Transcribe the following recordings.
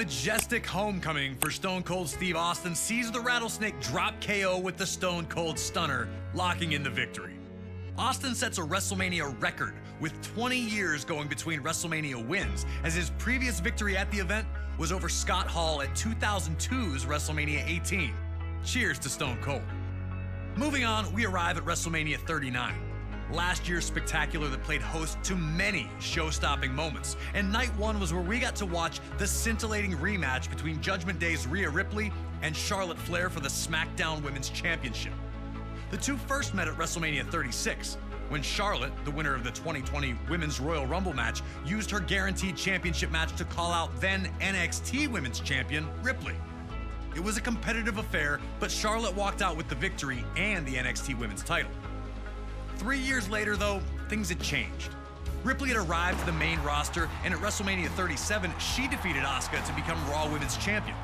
majestic homecoming for Stone Cold Steve Austin sees the Rattlesnake drop KO with the Stone Cold Stunner, locking in the victory. Austin sets a WrestleMania record with 20 years going between WrestleMania wins, as his previous victory at the event was over Scott Hall at 2002's WrestleMania 18. Cheers to Stone Cold. Moving on, we arrive at WrestleMania 39. Last year's spectacular that played host to many show-stopping moments, and night one was where we got to watch the scintillating rematch between Judgment Day's Rhea Ripley and Charlotte Flair for the SmackDown Women's Championship. The two first met at WrestleMania 36, when Charlotte, the winner of the 2020 Women's Royal Rumble match, used her guaranteed championship match to call out then NXT Women's Champion Ripley. It was a competitive affair, but Charlotte walked out with the victory and the NXT Women's title. 3 years later, though, things had changed. Ripley had arrived to the main roster, and at WrestleMania 37, she defeated Asuka to become Raw Women's Champion.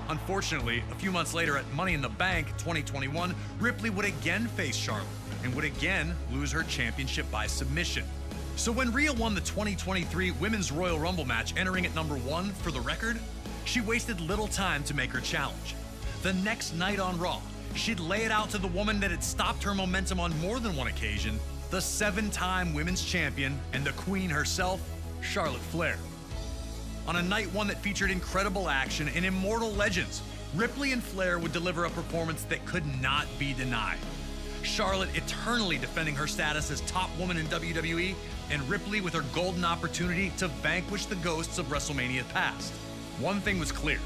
Unfortunately, a few months later at Money in the Bank 2021, Ripley would again face Charlotte and would again lose her championship by submission. So when Rhea won the 2023 Women's Royal Rumble match, entering at number 1 for the record, she wasted little time to make her challenge. The next night on Raw, she'd lay it out to the woman that had stopped her momentum on more than one occasion, the 7-time women's champion and the queen herself, Charlotte Flair. On a night one that featured incredible action and immortal legends, Ripley and Flair would deliver a performance that could not be denied. Charlotte eternally defending her status as top woman in WWE, and Ripley with her golden opportunity to vanquish the ghosts of WrestleMania past. One thing was clear.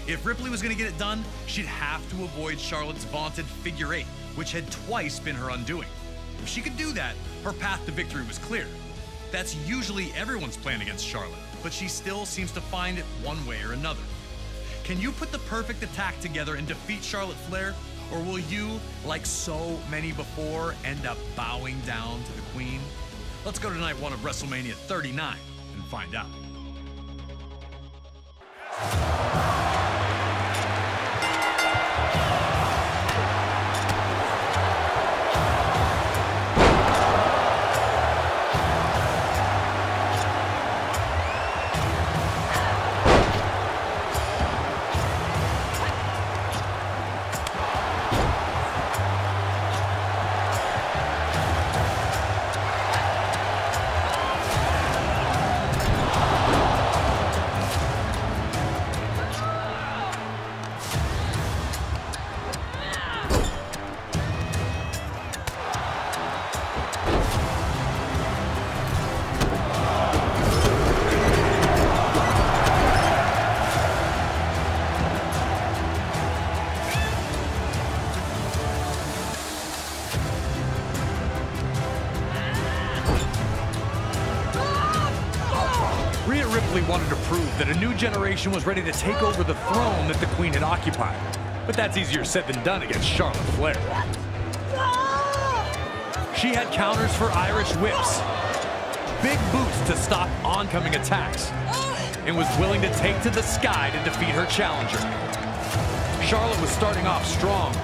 If Ripley was going to get it done, she'd have to avoid Charlotte's vaunted figure 8, which had twice been her undoing. If she could do that, her path to victory was clear. That's usually everyone's plan against Charlotte, but she still seems to find it one way or another. Can you put the perfect attack together and defeat Charlotte Flair, or will you, like so many before, end up bowing down to the queen? Let's go to night one of WrestleMania 39 and find out. Rhea Ripley wanted to prove that a new generation was ready to take over the throne that the Queen had occupied. But that's easier said than done against Charlotte Flair. She had counters for Irish whips, big boots to stop oncoming attacks, and was willing to take to the sky to defeat her challenger. Charlotte was starting off strong.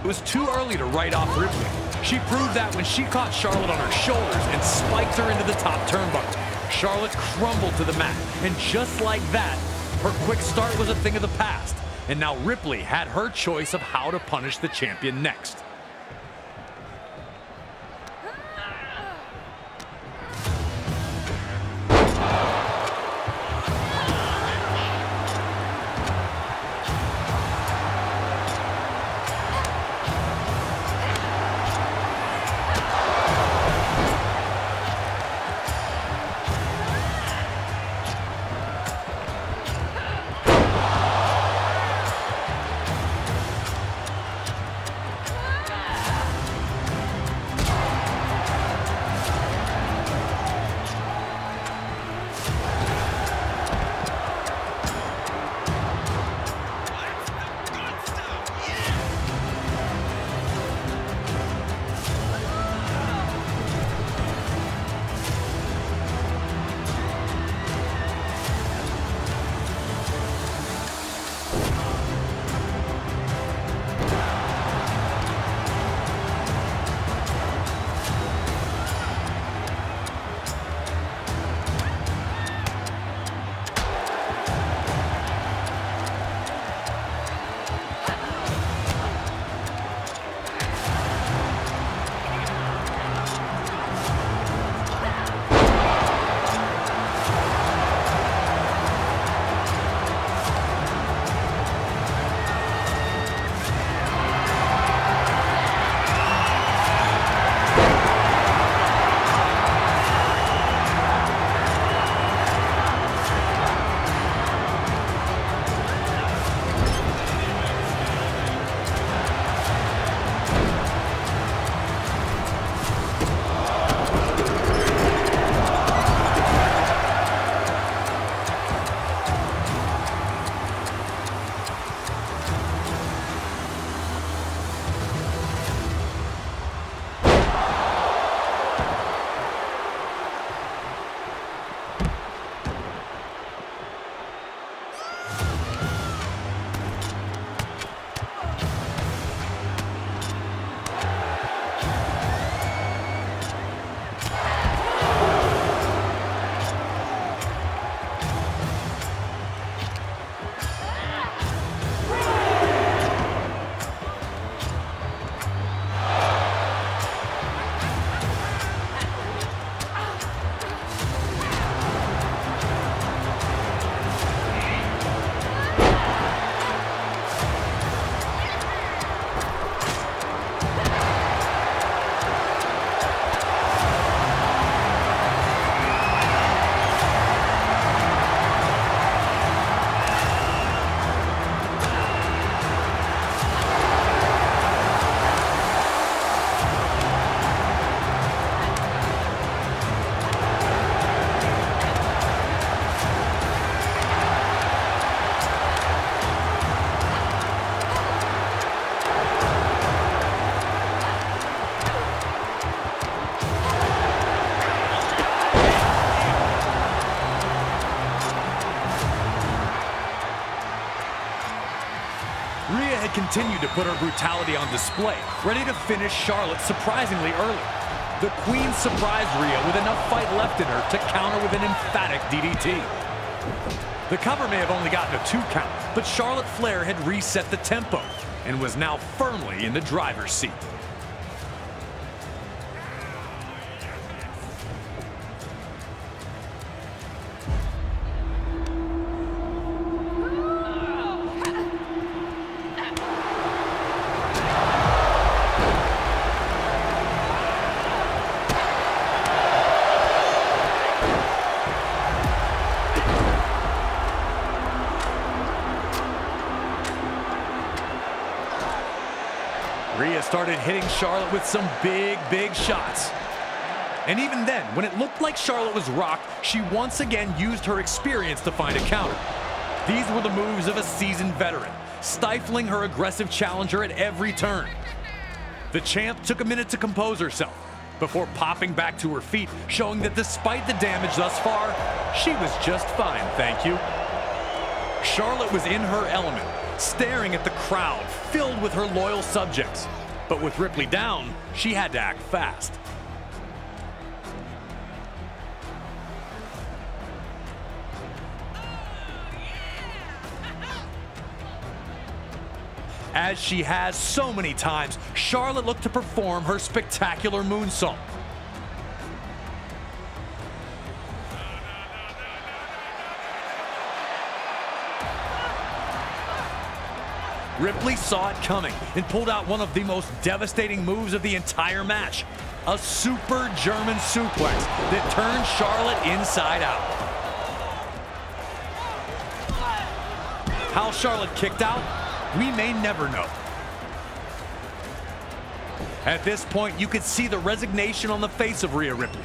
It was too early to write off Ripley. She proved that when she caught Charlotte on her shoulders and spiked her into the top turnbuckle. Charlotte crumbled to the mat, and just like that, her quick start was a thing of the past. And now Ripley had her choice of how to punish the champion next. continued to put her brutality on display, ready to finish Charlotte surprisingly early. The Queen surprised Rhea with enough fight left in her to counter with an emphatic DDT. The cover may have only gotten a 2 count, but Charlotte Flair had reset the tempo and was now firmly in the driver's seat. Rhea started hitting Charlotte with some big shots. And even then, when it looked like Charlotte was rocked, she once again used her experience to find a counter. These were the moves of a seasoned veteran, stifling her aggressive challenger at every turn. The champ took a minute to compose herself before popping back to her feet, showing that despite the damage thus far, she was just fine, thank you. Charlotte was in her element, staring at the crowd filled with her loyal subjects. But with Ripley down, she had to act fast. As she has so many times, Charlotte looked to perform her spectacular moonsault. Ripley saw it coming and pulled out one of the most devastating moves of the entire match, a super German suplex that turned Charlotte inside out. How Charlotte kicked out, we may never know. At this point, you could see the resignation on the face of Rhea Ripley.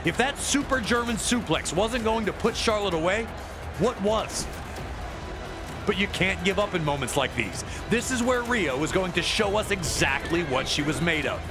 If that super German suplex wasn't going to put Charlotte away, what was? But you can't give up in moments like these. This is where Rhea was going to show us exactly what she was made of.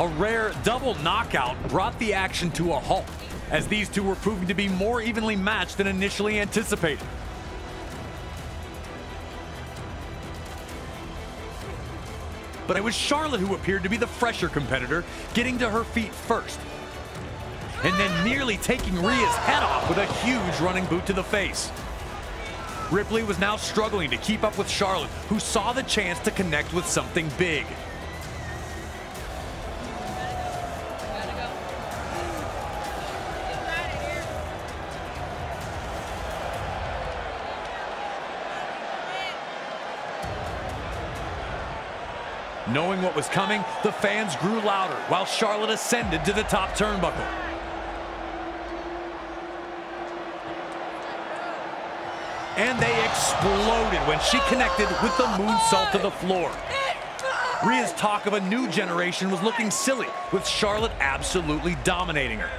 A rare double knockout brought the action to a halt, as these two were proving to be more evenly matched than initially anticipated. But it was Charlotte who appeared to be the fresher competitor, getting to her feet first, and then nearly taking Rhea's head off with a huge running boot to the face. Ripley was now struggling to keep up with Charlotte, who saw the chance to connect with something big. Knowing what was coming, the fans grew louder while Charlotte ascended to the top turnbuckle. And they exploded when she connected with the moonsault to the floor. Rhea's talk of a new generation was looking silly, with Charlotte absolutely dominating her.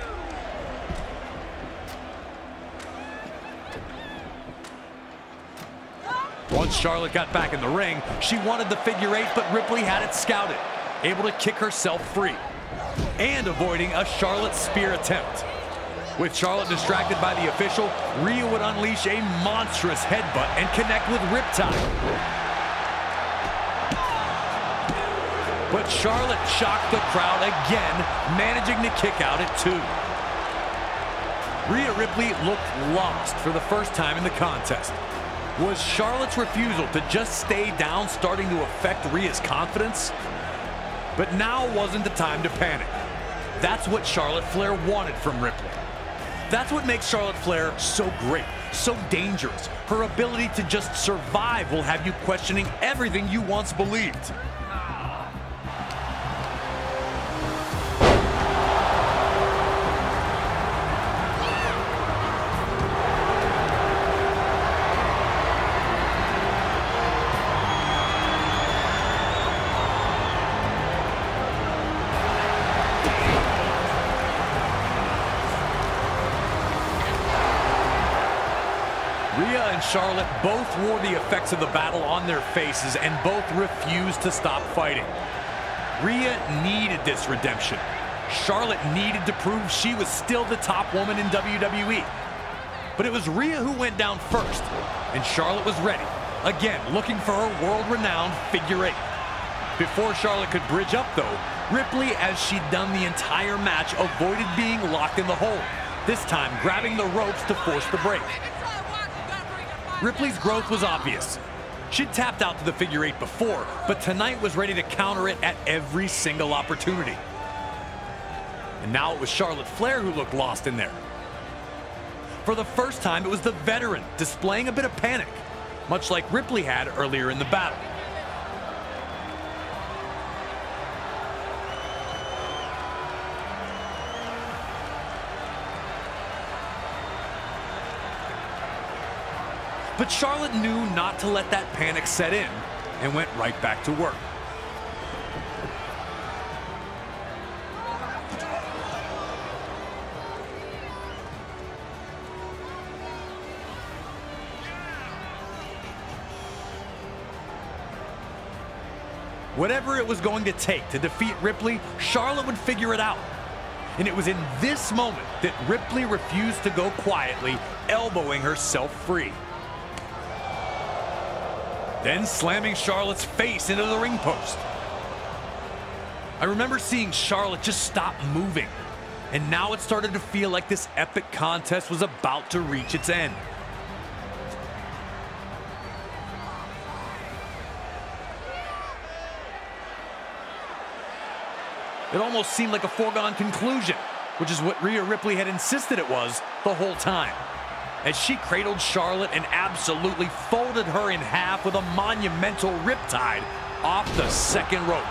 Once Charlotte got back in the ring, she wanted the figure eight, but Ripley had it scouted, able to kick herself free, and avoiding a Charlotte spear attempt. With Charlotte distracted by the official, Rhea would unleash a monstrous headbutt and connect with Riptide. But Charlotte shocked the crowd again, managing to kick out at 2. Rhea Ripley looked lost for the first time in the contest. Was Charlotte's refusal to just stay down starting to affect Rhea's confidence? But now wasn't the time to panic. That's what Charlotte Flair wanted from Ripley. That's what makes Charlotte Flair so great, so dangerous. Her ability to just survive will have you questioning everything you once believed. Rhea and Charlotte both wore the effects of the battle on their faces and both refused to stop fighting. Rhea needed this redemption. Charlotte needed to prove she was still the top woman in WWE. But it was Rhea who went down first, and Charlotte was ready, again looking for her world-renowned figure eight. Before Charlotte could bridge up though, Ripley, as she'd done the entire match, avoided being locked in the hold, this time grabbing the ropes to force the break. Ripley's growth was obvious. She'd tapped out to the figure eight before, but tonight was ready to counter it at every single opportunity. And now it was Charlotte Flair who looked lost in there. For the first time, it was the veteran displaying a bit of panic, much like Ripley had earlier in the battle. But Charlotte knew not to let that panic set in and went right back to work. Whatever it was going to take to defeat Ripley, Charlotte would figure it out. And it was in this moment that Ripley refused to go quietly, elbowing herself free. Then slamming Charlotte's face into the ring post. I remember seeing Charlotte just stop moving, and now it started to feel like this epic contest was about to reach its end. It almost seemed like a foregone conclusion, which is what Rhea Ripley had insisted it was the whole time, as she cradled Charlotte and absolutely folded her in half with a monumental riptide off the second rope.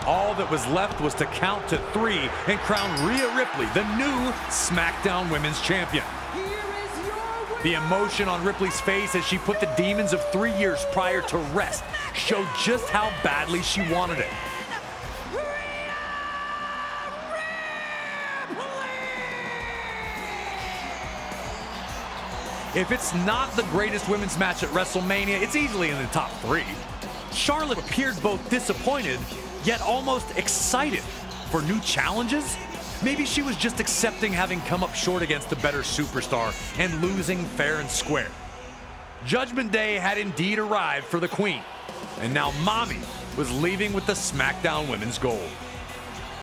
All that was left was to count to 3 and crown Rhea Ripley the new SmackDown Women's Champion. The emotion on Ripley's face as she put the demons of 3 years prior to rest showed just how badly she wanted it. If it's not the greatest women's match at WrestleMania, it's easily in the top 3. Charlotte appeared both disappointed, yet almost excited for new challenges. Maybe she was just accepting having come up short against the better superstar and losing fair and square. Judgment Day had indeed arrived for the Queen, and now Mommy was leaving with the SmackDown Women's Gold.